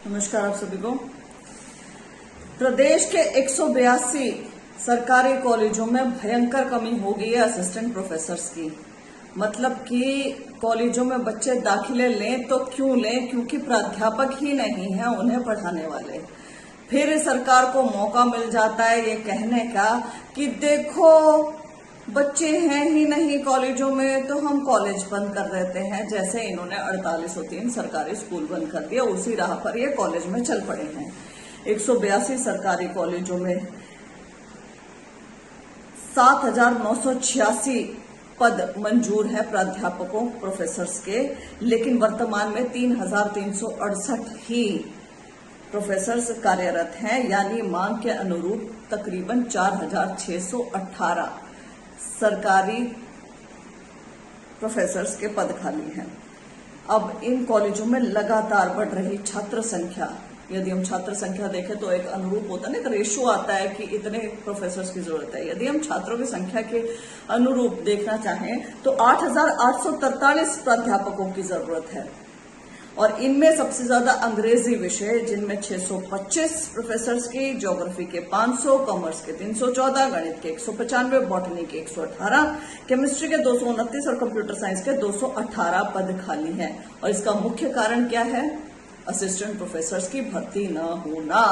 नमस्कार आप सभी को। प्रदेश के 182 सरकारी कॉलेजों में भयंकर कमी हो गई है असिस्टेंट प्रोफेसर्स की। मतलब कि कॉलेजों में बच्चे दाखिले लें तो क्यों लें, क्योंकि प्राध्यापक ही नहीं है उन्हें पढ़ाने वाले। फिर सरकार को मौका मिल जाता है ये कहने का कि देखो बच्चे हैं ही नहीं कॉलेजों में तो हम कॉलेज बंद कर देते हैं। जैसे इन्होंने 4803 सरकारी स्कूल बंद कर दिया, उसी राह पर ये कॉलेज में चल पड़े हैं। 182 सरकारी कॉलेजों में 7986 पद मंजूर है प्राध्यापकों प्रोफेसर्स के, लेकिन वर्तमान में 3368 ही प्रोफेसर्स कार्यरत हैं, यानी मांग के अनुरूप तकरीबन 4618 सरकारी प्रोफेसर्स के पद खाली हैं। अब इन कॉलेजों में लगातार बढ़ रही छात्र संख्या, यदि हम छात्र संख्या देखें तो एक अनुरूप होता है ना, एक रेशो आता है कि इतने प्रोफेसर्स की जरूरत है। यदि हम छात्रों की संख्या के अनुरूप देखना चाहें तो 8843 प्राध्यापकों की जरूरत है, और इनमें सबसे ज्यादा अंग्रेजी विषय जिनमें 625 प्रोफेसर्स की, ज्योग्राफी के 500, कॉमर्स के 314, गणित के 195, बॉटनी के 118, केमिस्ट्री के 229 और कंप्यूटर साइंस के 218 पद खाली हैं। और इसका मुख्य कारण क्या है? असिस्टेंट प्रोफेसर्स की भर्ती न होना।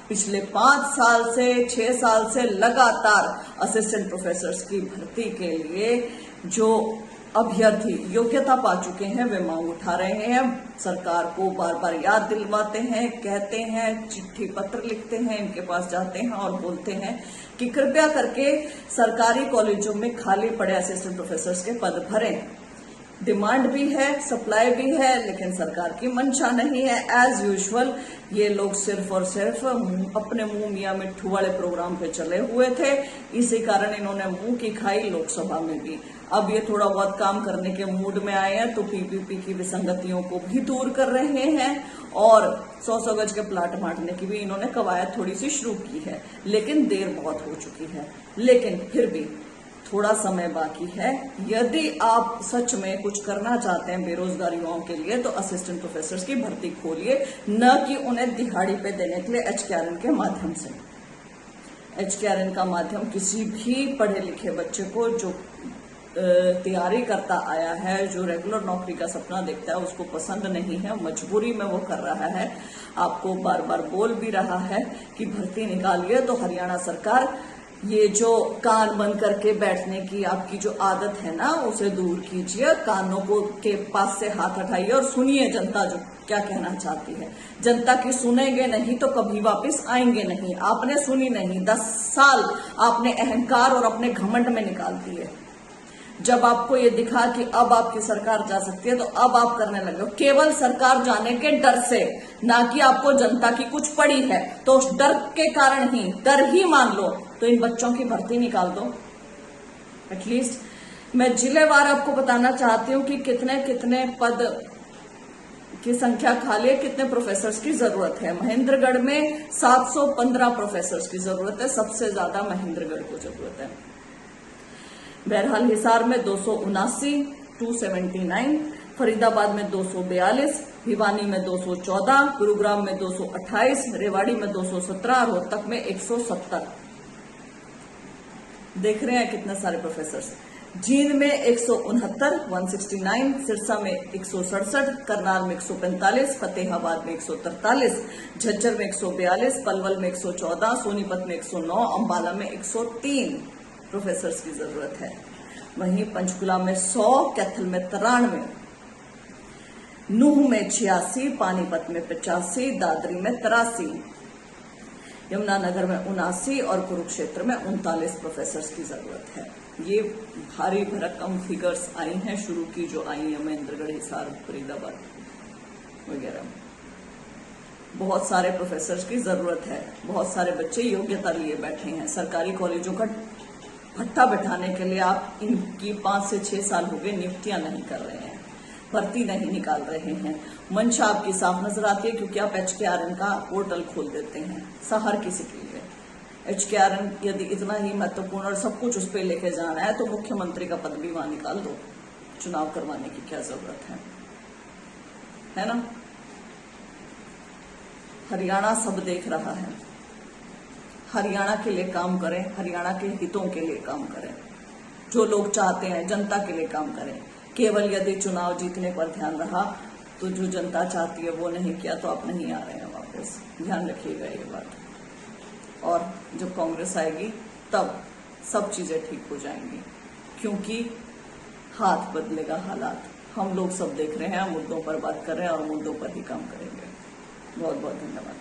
पिछले 5 साल से 6 साल से लगातार असिस्टेंट प्रोफेसर्स की भर्ती के लिए जो अभ्यर्थी योग्यता पा चुके हैं वे मांग उठा रहे हैं, सरकार को बार बार याद दिलवाते हैं, कहते हैं, चिट्ठी पत्र लिखते हैं, इनके पास जाते हैं और बोलते हैं कि कृपया करके सरकारी कॉलेजों में खाली पड़े असिस्टेंट प्रोफेसर्स के पद भरें। डिमांड भी है, सप्लाई भी है, लेकिन सरकार की मंशा नहीं है। एज यूजुअल ये लोग सिर्फ और सिर्फ अपने मुंह मियां मिट्ठू वाले प्रोग्राम पे चले हुए थे, इसी कारण इन्होंने मुंह की खाई लोकसभा में भी। अब ये थोड़ा बहुत काम करने के मूड में आए हैं तो पीपीपी की विसंगतियों को भी दूर कर रहे हैं और 100 गज के प्लाट बांटने की भी इन्होंने कवायद थोड़ी सी शुरू की है, लेकिन देर बहुत हो चुकी है। लेकिन फिर भी थोड़ा समय बाकी है। यदि आप सच में कुछ करना चाहते हैं बेरोजगार युवाओं के लिए तो असिस्टेंट प्रोफेसर्स की भर्ती खोलिए, न कि उन्हें दिहाड़ी पे देने के लिए एचकेआरएन के माध्यम से। एचकेआरएन का माध्यम किसी भी पढ़े लिखे बच्चे को जो तैयारी करता आया है, जो रेगुलर नौकरी का सपना देखता है, उसको पसंद नहीं है, मजबूरी में वो कर रहा है। आपको बार बार बोल भी रहा है कि भर्ती निकालिए, तो हरियाणा सरकार ये जो कान बंद करके बैठने की आपकी जो आदत है ना, उसे दूर कीजिए। कानों को के पास से हाथ हटाइए और सुनिए जनता जो क्या कहना चाहती है। जनता की सुनेंगे नहीं तो कभी वापस आएंगे नहीं। आपने सुनी नहीं, 10 साल आपने अहंकार और अपने घमंड में निकाल दिए। जब आपको ये दिखा कि अब आपकी सरकार जा सकती है तो अब आप करने लगे हो, केवल सरकार जाने के डर से, ना कि आपको जनता की कुछ पड़ी है। तो उस डर के कारण ही, डर ही मान लो, तो इन बच्चों की भर्ती निकाल दो। एटलीस्ट मैं जिलेवार आपको बताना चाहती हूँ कि कितने कितने पद की संख्या खाली है, कितने प्रोफेसर्स की जरूरत है। महेंद्रगढ़ में 715 प्रोफेसर्स की जरूरत है, सबसे ज्यादा महेंद्रगढ़ को जरूरत है। बहरहाल हिसार में 279, 279, फरीदाबाद में 242, भिवानी में 214, गुरुग्राम में 228, रेवाड़ी में 217 और रोहतक में 170। देख रहे हैं कितने सारे प्रोफेसर्स। जींद में 169, 169, सिरसा में 167, करनाल में 145, फतेहाबाद में 143, झज्जर में 142, पलवल में 114, सोनीपत में 109, अंबाला में 103 प्रोफेसर्स की जरूरत है। वहीं पंचकुला में 100, कैथल में 93, नूह में 86, पानीपत में 85, दादरी में 83, यमुनानगर में 79 और कुरुक्षेत्र में 39 प्रोफेसर्स की जरूरत है। ये भारी भरकम फिगर्स आई हैं शुरू की, जो आई है महेंद्रगढ़, हिसार, फरीदाबाद वगैरह। बहुत सारे प्रोफेसर्स की जरूरत है, बहुत सारे बच्चे योग्यता लिए बैठे हैं। सरकारी कॉलेजों का भट्टा बैठाने के लिए आप इनकी 5 से 6 साल हो गए नियुक्तियां नहीं कर रहे हैं, भर्ती नहीं निकाल रहे हैं। मंशा आपकी साफ नजर आती है क्योंकि आप एचकेआरएन का पोर्टल खोल देते हैं हर किसी के लिए। एचकेआरएन यदि इतना ही महत्वपूर्ण और सब कुछ उस पर लेके जाना है तो मुख्यमंत्री का पद भी वहां निकाल दो, चुनाव करवाने की क्या जरूरत है ना। हरियाणा सब देख रहा है। हरियाणा के लिए काम करें, हरियाणा के हितों के लिए काम करें, जो लोग चाहते हैं जनता के लिए काम करें। केवल यदि चुनाव जीतने पर ध्यान रहा तो जो जनता चाहती है वो नहीं किया तो आप नहीं आ रहे हैं वापस, ध्यान रखिएगा ये बात। और जब कांग्रेस आएगी तब सब चीजें ठीक हो जाएंगी, क्योंकि हाथ बदलेगा हालात। हम लोग सब देख रहे हैं, मुद्दों पर बात कर रहे हैं और मुद्दों पर ही काम करेंगे। बहुत बहुत धन्यवाद।